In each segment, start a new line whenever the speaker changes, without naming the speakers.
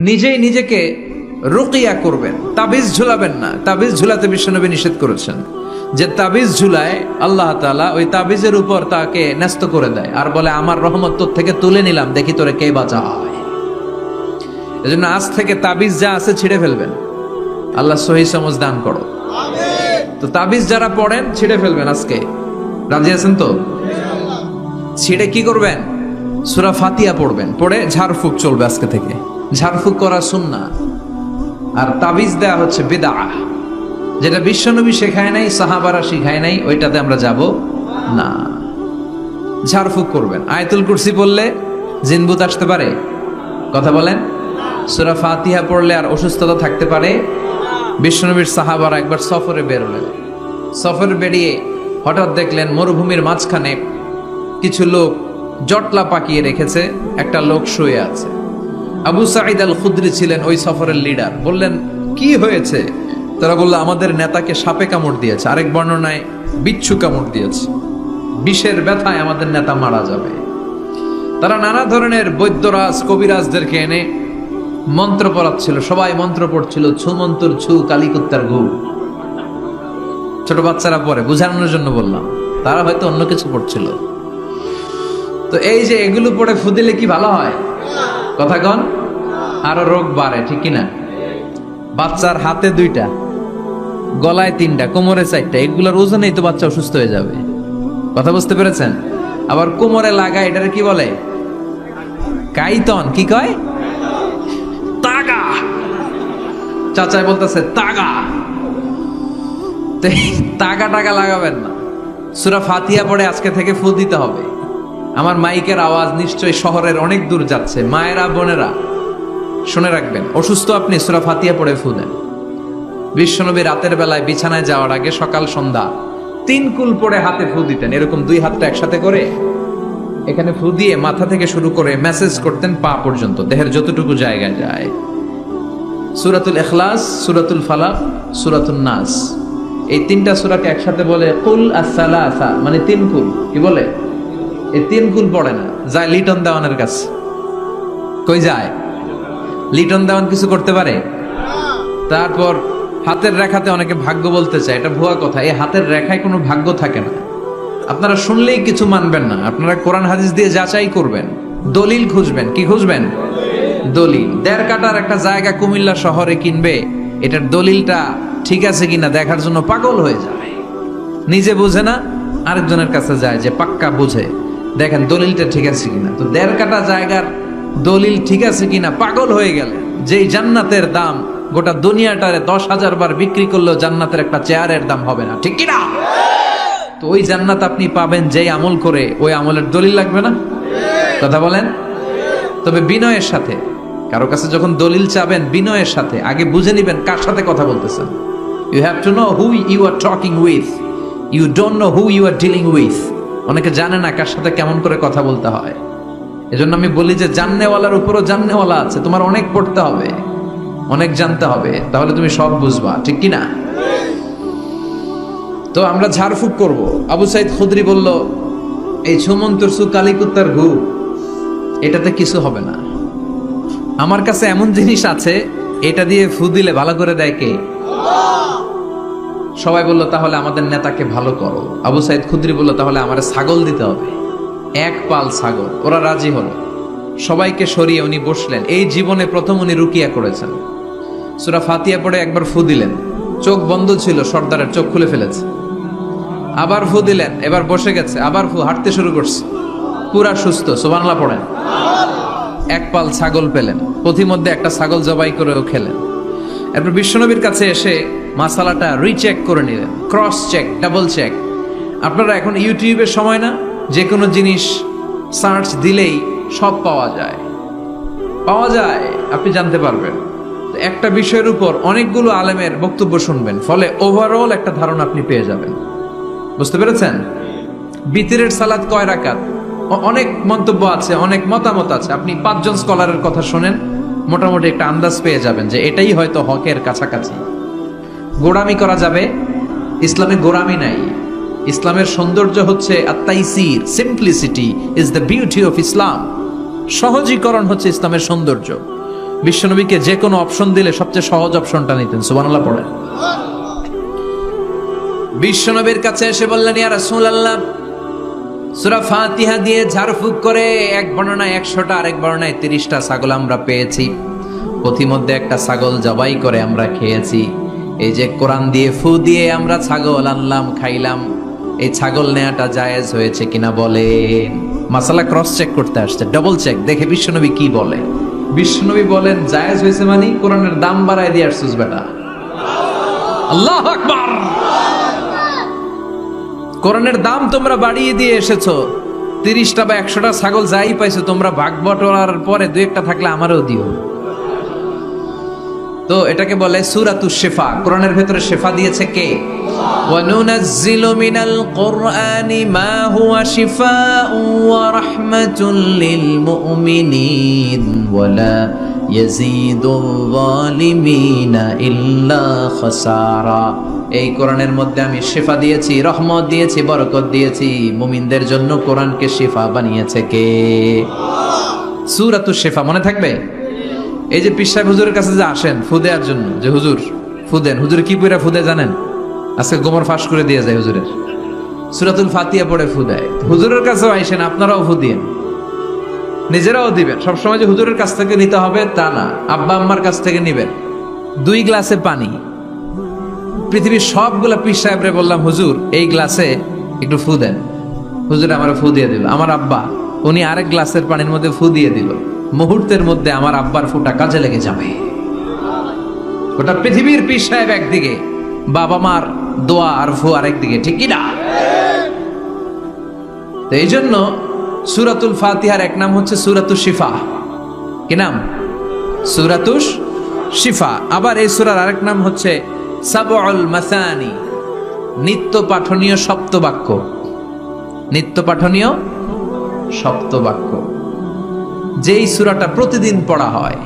নিজেই নিজেকে রুকিয়া করবেন, তাবিজ ঝুলাবেন না। তাবিজ ঝুলাতে বিশ্বনবী নিষেধ করেছেন। যে তাবিজ ঝুলায় আল্লাহ তাআলা ওই তাবিজের উপর তাকে ন্যস্ত করে দেয় আর বলে আমার রহমত তোর থেকে তুলে নিলাম, দেখি তোরে কে বাঁচায়। এজন্য আজ থেকে তাবিজ যা আছে ছিঁড়ে ফেলবেন। আল্লাহ সহি সমঝ দান করো। তো তাবিজ যারা পড়েন ছিঁড়ে ফেলবেন আজকে। রাজি আছেন তো? ছিঁড়ে কি করবেন? সূরা ফাতিহা পড়বেন, পড়ে ঝাড়ফুঁক চলবে আজকে থেকে। ঝাড়ফুঁক করা সুন্নাহ। আর তাবিজ দেয়া হচ্ছে বিদআহ, যেটা বিশ্বনবী শেখায় নাই, সাহাবারা শিখায় নাই, ওইটাতে আমরা যাব না। ঝাড়ফুঁক করবেন। আয়াতুল কুরসি পড়লে জিনভূত আসতে পারে? কথা বলেন। সূরা ফাতিহা পড়লে আর অসুস্থতা থাকতে পারে? বিশ্বনবীর সাহাবারা একবার সফরে বেরোলেন। সফরে বেরিয়ে হঠাৎ দেখলেন মরুভূমির মাঝখানে কিছু লোক জটলা পাকিয়ে রেখেছে, একটা লোক শুয়ে আছে। আবু সাঈদ আল খুদরি ছিলেন ওই সফরের লিডার। বললেন কি হয়েছে? তারা বলল আমাদের নেতাকে সাপে কামড় দিয়েছে, আরেক বর্ণনায় বিচ্ছু কামড় দিয়েছে, বিষের ব্যথায় আমাদের নেতা মারা যাবে। তারা নানা ধরনের বৈদ্যরাজ কবিরাজদেরকে এনে মন্ত্র পড়াচ্ছিল, সবাই মন্ত্র পড়ছিল, ছু মন্তর ছু কালিকুত্তার ঘু। ছোট বাচ্চারা পড়ে, বুঝানোর জন্য বললাম, তারা হয়তো অন্য কিছু পড়ছিল। তো এই যে এগুলো পড়ে ফু দিলে কি ভালো হয়? কথা কন, আরো রোগ বাড়ে, ঠিক কিনা? বাচ্চার হাতে 2টা, গলায় 3টা, কোমরে 4টা, এগুলোর ওজনেই তো বাচ্চা অসুস্থ হয়ে যাবে। কথা বুঝতে পেরেছেন? আবার কোমরে লাগায়, এটারে কি বলে? কাইতন। কি কয়? তাগা। চাচাই বলতেছে তাগা। তাগা টাগা লাগাবেন না। সূরা ফাতিহা পড়ে আজকে থেকে ফু দিতে হবে। আমার মাইকের আওয়াজ নিশ্চয়ই শহরের অনেক দূর যাচ্ছে। মায়েরা, বোনেরা শুনে রাখবেন, অসুস্থ আপনি সূরা ফাতিহা পড়ে ফু দেন। বিশ্বনবী রাতের বেলায় বিছানায় যাওয়ার আগে সকাল সন্ধ্যা 3 কুল পড়ে হাতে ফু দিতেন। এরকম 2 হাতটা একসাথে করে এখানে ফু দিয়ে মাথা থেকে শুরু করে মেসেজ করতেন পা পর্যন্ত, দেহের যতটুকু জায়গায় যায়। সূরাতুল ইখলাস, সূরাতুল ফালাক, সূরাতুন নাস, এই 3টা সূরাকে একসাথে বলে কুল আস-সালাসা, মানে 3 কুল। কি বলে? এই 3 কুল পড়ে না, যায় লিটন দেওয়ানের কাছে। কই যায়? লিটন দেওয়ান কিছু করতে পারে? তারপর হাতের রেখাতে অনেকে ভাগ্য বলতে চায়, এটা ভুয়া কথা। এই হাতের রেখায় কোনো ভাগ্য থাকে না। আপনারা শুনলেই কিছু মানবেন না, আপনারা কোরআন হাদিস দিয়ে যাচাই করবেন, দলিল খুঁজবেন। কি খুঁজবেন? দলিল। 1.5 কাঠার একটা জায়গা কুমিল্লা শহরে কিনবে, এটার দলিলটা ঠিক আছে কিনা দেখার জন্য পাগল হয়ে যায়। নিজে বুঝে না, আরেকজনের কাছে যায় যে পাক্কা বুঝে, দেখেন দলিলটা ঠিক আছে কিনা। তো 1.5 কাঠা জায়গার দলিল ঠিক আছে কিনা পাগল হয়ে গেলে, যেই জান্নাতের দাম গোটা দুনিয়াটারে 10,000 বার বিক্রি করলেও জান্নাতের একটা চেয়ারের দাম হবে না, ঠিক কিনা? তো ওই জান্নাত আপনি পাবেন যেই আমল করে, ওই আমলের দলিল লাগবে না? কথা বলেন। তবে বিনয়ের সাথে, কারো কাছে যখন দলিল চাবেন বিনয়ের সাথে আগে বুঝে নিবেন কার সাথে কথা বলতেছেন। You have to know who you are talking with, you don't know who you are dealing with. অনেকে জানে না কার সাথে কেমন করে কথা বলতে হয়। এজন্য আমি বলি যে জাননেওয়ালার উপরও জাননেওয়ালা আছে। তোমার অনেক পড়তে হবে, অনেক জানতে হবে, তাহলে তুমি সব বুঝবা, ঠিক কিনা? তো আমরা ঝাড়ফুঁক করব। আবু সাঈদ খুদরি বলল এই ছুমন্তর সু কালিকুত্তার ঘু, এটাতে কিছু হবে না। আমার কাছে এমন জিনিস আছে, এটা দিয়ে ফু দিলে ভালো করে দেয় কে? সবাই বলল তাহলে আমাদের নেতাকে ভালো করো। আবু সাঈদ খুদরি বলল তাহলে আমার ছাগল দিতে হবে, 1 পাল ছাগল। ওরা রাজি হলো। সবাইকে সরিয়ে উনি বসলেন। এই জীবনে প্রথম উনি রুকিয়া করেছেন। সূরা ফাতিহা পড়ে একবার ফু দিলেন, চোখ বন্ধ ছিল, সর্দারের চোখ খুলে ফেলেছে। আবার ফু দিলেন, এবার বসে গেছে, আবার ফু, হাঁটতে শুরু করছে, পুরা সুস্থ। সুবহানাল্লাহ পড়েন। 1 পাল ছাগল পেলেন, পথিমধ্যে একটা ছাগল জবাই করেও খেলেন। এরপর বিশ্বনবীর কাছে এসে মাসালাটা রিচেক করে নিলেন, ক্রস চেক, ডাবল চেক। আপনারা এখন ইউটিউবের সময় না, যে কোনো জিনিস সার্চ দিলেই সব পাওয়া যায়, আপনি জানতে পারবেন। একটা বিষয়ের উপর অনেকগুলো আলেমের বক্তব্য শুনবেন, ফলে ওভারঅল একটা ধারণা আপনি পেয়ে যাবেন। বুঝতে পেরেছেন? বিতিরের সালাত কয় রাকাত, অনেক মন্তব্য আছে, অনেক মতামত আছে। আপনি 5 জন স্কলারের কথা শুনেন, মোটামুটি একটা আন্দাজ পেয়ে যাবেন যে এটাই হয়তো হকের কাছাকাছি। গোড়ামি করা যাবে? ইসলামে গোড়ামি নাই। ইসলামের সৌন্দর্য হচ্ছে আত-তাইসির, simplicity is the beauty of Islam. সহজীকরণ হচ্ছে ইসলামের সৌন্দর্য। বিশ্বনবীকে যে কোনো অপশন দিলে সবচেয়ে সহজ অপশনটা নিতেন। সুবহানাল্লাহ পড়েন। বিশ্বনবীর কাছে এসে বললেন, ইয়া রাসূলুল্লাহ, সূরা ফাতিহা দিয়ে ঝাড়ফুঁক করে এক বর্ণনায় 100টা, আরেক বর্ণনায় 30টা ছাগল আমরা পেয়েছি। পথিমধ্যে একটা ছাগল জবাই করে আমরা খেয়েছি। এই যে কোরআন দিয়ে ফু দিয়ে আমরা ছাগল আনলাম, খাইলাম, এই ছাগল নেয়াটা জায়েজ হয়েছে কিনা বলেন। মাসালা ক্রস চেক করতে আসছে, ডাবল চেক, দেখে বিশ্বনবী কি বলে। বিশ্বনবী বলেন জায়েজ হয়েছে মানে কোরআনের দাম বাড়ায় দিয়ে আসছিস বেটা। আল্লাহু আকবার। কোরআনের দাম তোমরা বাড়িয়ে দিয়ে এসেছো। 30টা বা 100টা ছাগল যাই পাইছো তোমরা, ভাগ বটোয়ারার পরে 2-1টা থাকলে আমারও দিও। তো এটাকে বলে সূরাতুশ শিফা। কোরআনের ভেতরে শিফা দিয়েছে কে? ওয়া নুনাজ্জিলু মিনাল কুরআনি মা হুয়া শিফাউন ওয়া রাহমাতুল লিল মুমিনিন ওয়া লা ইয়াজিদুল যালিমিনা ইল্লা খাসারা। এই কোরআনের মধ্যে আমি শিফা দিয়েছি, রহমত দিয়েছি, বরকত দিয়েছি। মুমিনদের জন্য কোরআনকে শিফা বানিয়েছে কে? সূরাতুশ শিফা মনে থাকবে? এই যে পীর সাহেব হুজুরের কাছে যে আসেন ফু দেওয়ার জন্য, যে হুজুর ফু দেন, হুজুর কি পড়ে ফু দেয় জানেন? আজকে গোমর ফাঁস করে দিয়ে যায় হুজুরের, সূরাতুল ফাতিহা পড়ে ফু দেয়। হুজুরের কাছেও আইসেন, আপনারাও ফু দিয়েন, নিজেরাও দিবেন। সবসময় যে হুজুরের কাছ থেকে নিতে হবে তা না, আব্বা আম্মার কাছ থেকে নিবেন। 2 গ্লাসে পানি, পৃথিবীর সবগুলা পীর সাহেবরে বললাম হুজুর এই গ্লাসে একটু ফু দেন, হুজুর আমার ফু দিয়ে দিল। আমার আব্বা উনি আরেক গ্লাসের পানির মধ্যে ফু দিয়ে দিল। মুহূর্তের মধ্যে আমার আব্বার ফুটা কাজে লেগে যাবে। গোটা পৃথিবীর পীর সাহেব একদিকে, বাবা মার দোয়া আর ফু আরেকদিকে, ঠিক কি না? তো এই জন্য সূরাতুল ফাতিহার এক নাম হচ্ছে সূরাতুশ শিফা। কি নাম? সূরাতুশ শিফা। আবার এই সূরার আরেক নাম হচ্ছে সাবউল মাসানি, নিত্য পাঠনীয় সপ্তবাক্য। নিত্য পাঠনীয় সপ্তবাক্য, যেই সূরাটা প্রতিদিন পড়া হয়।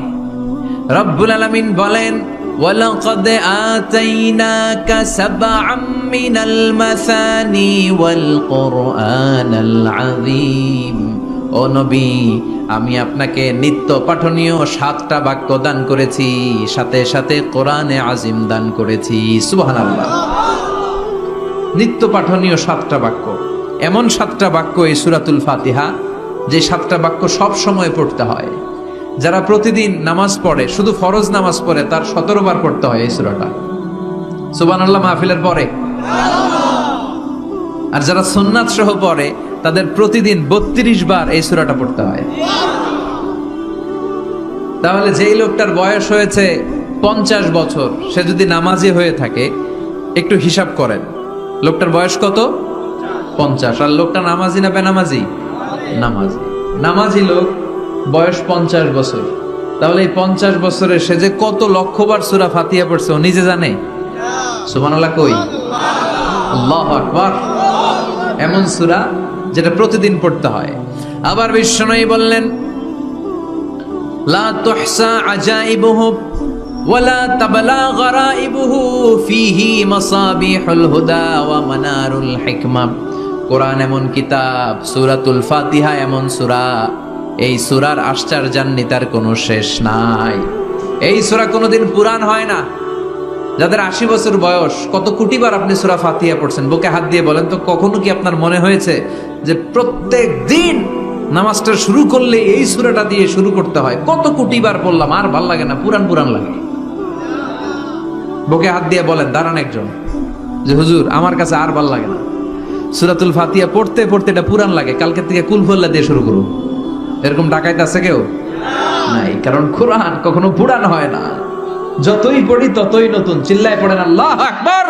রব্বুল আলামিন বলেন, ওয়ালাকাদ আতাইনাকা সাবআম মিনাল মাসানি ওয়াল কুরআনাল আযীম। ও নবী, আমি আপনাকে নিত্য পাঠনীয় 7টা বাক্য দান করেছি, সাথে সাথে কোরআনে আজিম দান করেছি। সুবহানাল্লাহ। নিত্য পাঠনীয় 7টা বাক্য, এমন 7টা বাক্য এই সূরাতুল ফাতিহা, যে 7টা বাক্য সব সময় পড়তে হয়। যারা প্রতিদিন নামাজ পড়ে, শুধু ফরজ নামাজ পড়ে, তার 17 বার পড়তে হয় এই সূরাটা। সুবহানাল্লাহ মাহফিলের পরে। আর যারা সুন্নাত সহ পড়ে তাদের প্রতিদিন 32 বার এই সূরাটা পড়তে হয়। তাহলে যেই লোকটার বয়স হয়েছে 50 বছর, সে যদি নামাজি হয়ে থাকে, একটু হিসাব করেন লোকটার বয়স কত? 50। আর লোকটা নামাজি না বেনামাজি? নামাজি। নামাজি লোক বয়স 50 বছর, তাহলে এই 50 বছরে সে যে কত লক্ষবার সূরা ফাতিহা পড়ছে ও নিজে জানে? সুবহানাল্লাহ কই? আল্লাহু আকবার। এমন সূরা যেটা প্রতিদিন পড়তে হয়। আবার বিশ্বনবী বললেন, লা তুহসা আজাইবুহু ওয়ালা তাবলা গরাইবুহু ফিহি মাসাবিহুল হুদা ওয়া মানারুল হিকমা। কোরআন এমন কিতাব, সূরাতুল ফাতিহা এমন সূরা, এই সূরার আশ্চর্যান্বিতার কোনো শেষ নাই। এই সূরা কোনোদিন পুরান হয় না। যাদের 80 বছর বয়স, কত কোটিবার আপনি সূরা ফাতিহা পড়ছেন? বুকে হাত দিয়ে বলেন তো, কখনো কি আপনার মনে হয়েছে যে প্রত্যেক দিন নামাজটা শুরু করলে এই সূরাটা দিয়ে শুরু করতে হয়? কত কোটিবার পড়লাম, আর ভাল লাগে না, পুরান পুরান লাগে। বুকে হাত দিয়ে বলেন, দাঁড়ান একজন, যে হুজুর আমার কাছে আর ভাল লাগে না, সূরাতুল ফাতিহা পড়তে পড়তে এটা পুরান লাগে, কালকে থেকে কুল ফল্লা দিয়ে শুরু করুন। এরকম ডাকাইতে আছে কেউ? নাই। কারণ কোরআন কখনো পুরান হয় না, যতই পড়ি ততই নতুন। চিল্লায় পড়েন আল্লাহু আকবার।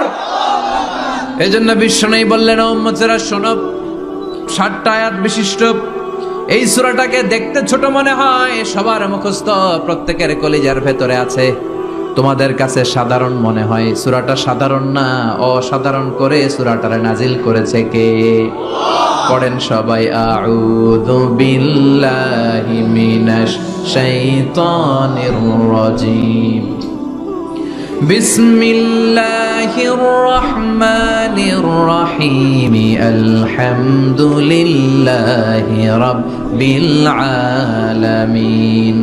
এজন্য বিশ্বনবী বললেন, ও উম্মতেরা শোনো, 60টা আয়াত বিশিষ্ট এই সূরাটাকে দেখতে ছোট মনে হয়, সবার মুখস্থ, প্রত্যেকের কলিজার ভেতরে আছে। তোমাদের কাছে সাধারণ মনে হয়, সূরাটা সাধারণ না, অসাধারণ করে সূরাটারে নাজিল করেছে কে? পড়েন সবাই, আউযু বিল্লাহি মিনাশ শাইতানির রাজিম, বিসমিল্লাহির রহমানির রহিম, আলহামদুলিল্লাহি রাব্বিল আলামিন,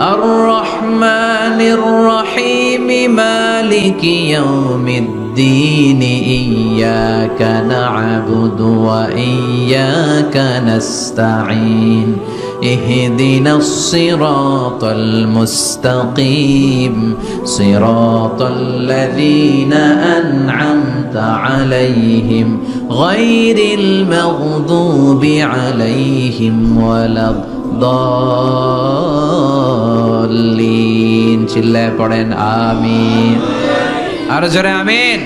الرحمن الرحيم مالك يوم الدين إياك نعبد وإياك نستعين اهدنا الصراط المستقيم صراط الذين أنعمت عليهم غير المغضوب عليهم ولا الضالين চিল্লায় পড়েন আমিন আর জোরে আমিন।